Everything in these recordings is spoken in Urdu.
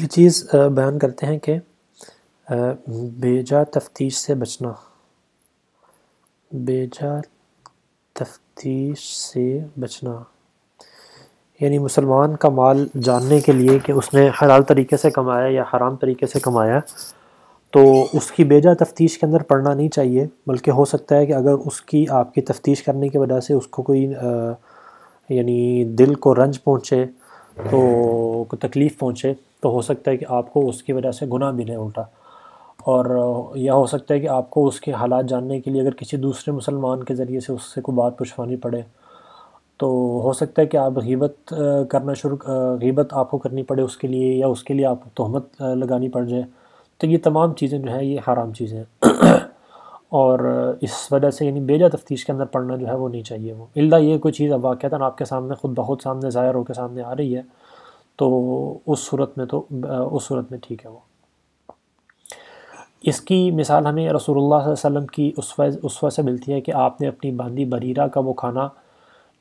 یہ چیز بیان کرتے ہیں کہ بیجا تفتیش سے بچنا، بیجا تفتیش سے بچنا یعنی مسلمان کا مال جاننے کے لیے کہ اس نے حلال طریقے سے کمایا یا حرام طریقے سے کمایا، تو اس کی بیجا تفتیش کے اندر پڑنا نہیں چاہیے، بلکہ ہو سکتا ہے کہ اگر اس کی آپ کی تفتیش کرنے کی وجہ سے اس کو کوئی یعنی دل کو رنج پہنچے، تو کوئی تکلیف پہنچے، تو ہو سکتا ہے کہ آپ کو اس کی وجہ سے گناہ ملے الٹا، اور یا ہو سکتا ہے کہ آپ کو اس کے حالات جاننے کے لیے اگر کسی دوسرے مسلمان کے ذریعے سے اس سے کوئی بات پوچھوانی پڑے، تو ہو سکتا ہے کہ آپ غیبت آپ کو کرنی پڑے اس کے لیے، یا اس کے لیے آپ کو تہمت لگانی پڑ جائے، تو یہ تمام چیزیں جو ہیں یہ حرام چیزیں ہیں اور اس وجہ سے یعنی بیجا تفتیش کے اندر پڑنا جو ہے وہ نہیں چاہیے، وہ الا یہ کوئی چیز اب واقعتاً آپ کے سامنے خود بخود سامنے ظاہر ہو کے سامنے آ رہی ہے، تو اس صورت میں ٹھیک ہے وہ۔ اس کی مثال ہمیں رسول اللہ صلی اللہ علیہ وسلم کی اسوہ سے ملتی ہے کہ آپ نے اپنی باندی بریرہ کا وہ کھانا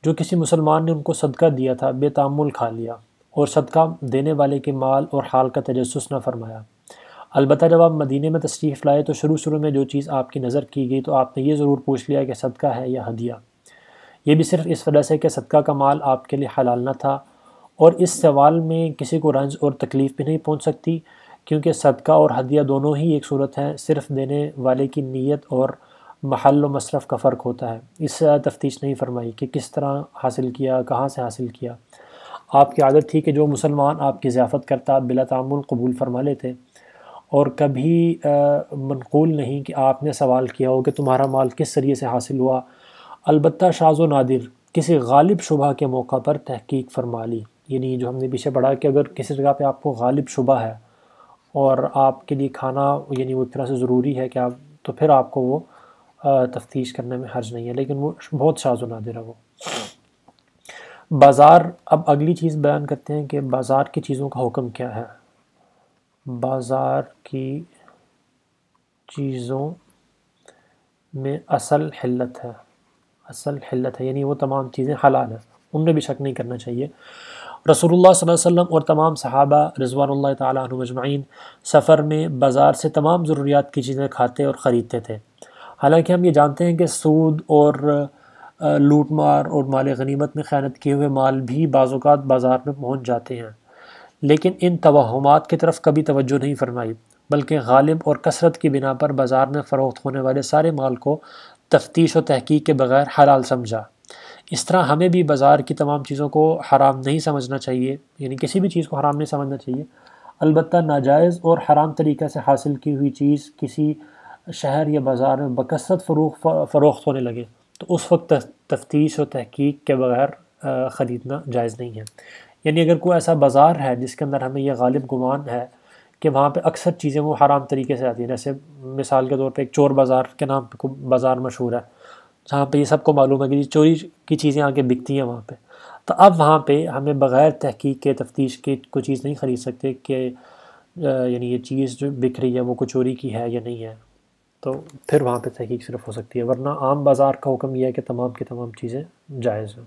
جو کسی مسلمان نے ان کو صدقہ دیا تھا بے تامل کھا لیا، اور صدقہ دینے والے کے مال اور حال کا تجسس نہ فرمایا۔ البتہ جب آپ مدینے میں تشریف لائے تو شروع میں جو چیز آپ کی نظر کی گئی تو آپ نے یہ ضرور پوچھ لیا کہ صدقہ ہے یا ہدیہ، یہ بھی صرف اس وجہ سے کہ صدقہ کا مال آپ کے لیے حلال نہ تھا، اور اس سوال میں کسی کو رنج اور تکلیف بھی نہیں پہنچ سکتی، کیونکہ صدقہ اور ہدیہ دونوں ہی ایک صورت ہیں، صرف دینے والے کی نیت اور محل و مصرف کا فرق ہوتا ہے۔ اس سے تفتیش نہیں فرمائی کہ کس طرح حاصل کیا، کہاں سے حاصل کیا۔ آپ کی عادت تھی کہ جو مسلمان آپ کی ضیافت کرتا بلا تعامل قبول فرما لیتے، اور کبھی منقول نہیں کہ آپ نے سوال کیا ہو کہ تمہارا مال کس ذریعے سے حاصل ہوا، البتہ شاذ و نادر کسی غالب شبہ کے موقع پر تحقیق فرما لی، یعنی جو ہم نے پیچھے پڑھا کہ اگر کسی جگہ پہ آپ کو غالب شبہ ہے اور آپ کے لیے کھانا یعنی وہ ایک طرح سے ضروری ہے کہ آپ، تو پھر آپ کو وہ تفتیش کرنے میں حرج نہیں ہے، لیکن وہ بہت شاذ و نادر ہے وہ۔ بازار، اب اگلی چیز بیان کرتے ہیں کہ بازار کی چیزوں کا حکم کیا ہے۔ بازار کی چیزوں میں اصل حلت ہے یعنی وہ تمام چیزیں حلال ہیں، ان میں بھی شک نہیں کرنا چاہیے۔ رسول اللہ صلی اللہ علیہ وسلم اور تمام صحابہ رضوان اللہ تعالیٰ عنہم اجمعین سفر میں بازار سے تمام ضروریات کی چیزیں کھاتے اور خریدتے تھے، حالانکہ ہم یہ جانتے ہیں کہ سود اور لوٹ مار اور مال غنیمت میں خیانت کیے ہوئے مال بھی بعض اوقات بازار میں پہنچ جاتے ہیں، لیکن ان توہمات کی طرف کبھی توجہ نہیں فرمائی، بلکہ غالب اور کثرت کی بنا پر بازار میں فروخت ہونے والے سارے مال کو تفتیش و تحقیق کے بغیر حلال سمجھا۔ اس طرح ہمیں بھی بازار کی تمام چیزوں کو حرام نہیں سمجھنا چاہیے، یعنی کسی بھی چیز کو حرام نہیں سمجھنا چاہیے، البتہ ناجائز اور حرام طریقے سے حاصل کی ہوئی چیز کسی شہر یا بازار میں بکثرت فروخت ہونے لگے تو اس وقت تفتیش و تحقیق کے بغیر خریدنا جائز نہیں ہے۔ یعنی اگر کوئی ایسا بازار ہے جس کے اندر ہمیں یہ غالب گمان ہے کہ وہاں پہ اکثر چیزیں وہ حرام طریقے سے آتی ہیں، جیسے مثال کے طور پہ ایک چور بازار کے نام پہ بازار مشہور ہے جہاں پہ یہ سب کو معلوم ہے کہ چوری کی چیزیں آ کے بکتی ہیں وہاں پہ، تو اب وہاں پہ ہمیں بغیر تحقیق کے تفتیش کے کوئی چیز نہیں خرید سکتے کہ یعنی یہ چیز جو بک رہی ہے وہ کوئی چوری کی ہے یا نہیں ہے، تو پھر وہاں پہ تحقیق صرف ہو سکتی ہے، ورنہ عام بازار کا حکم یہ ہے کہ تمام کی تمام چیزیں جائز ہیں۔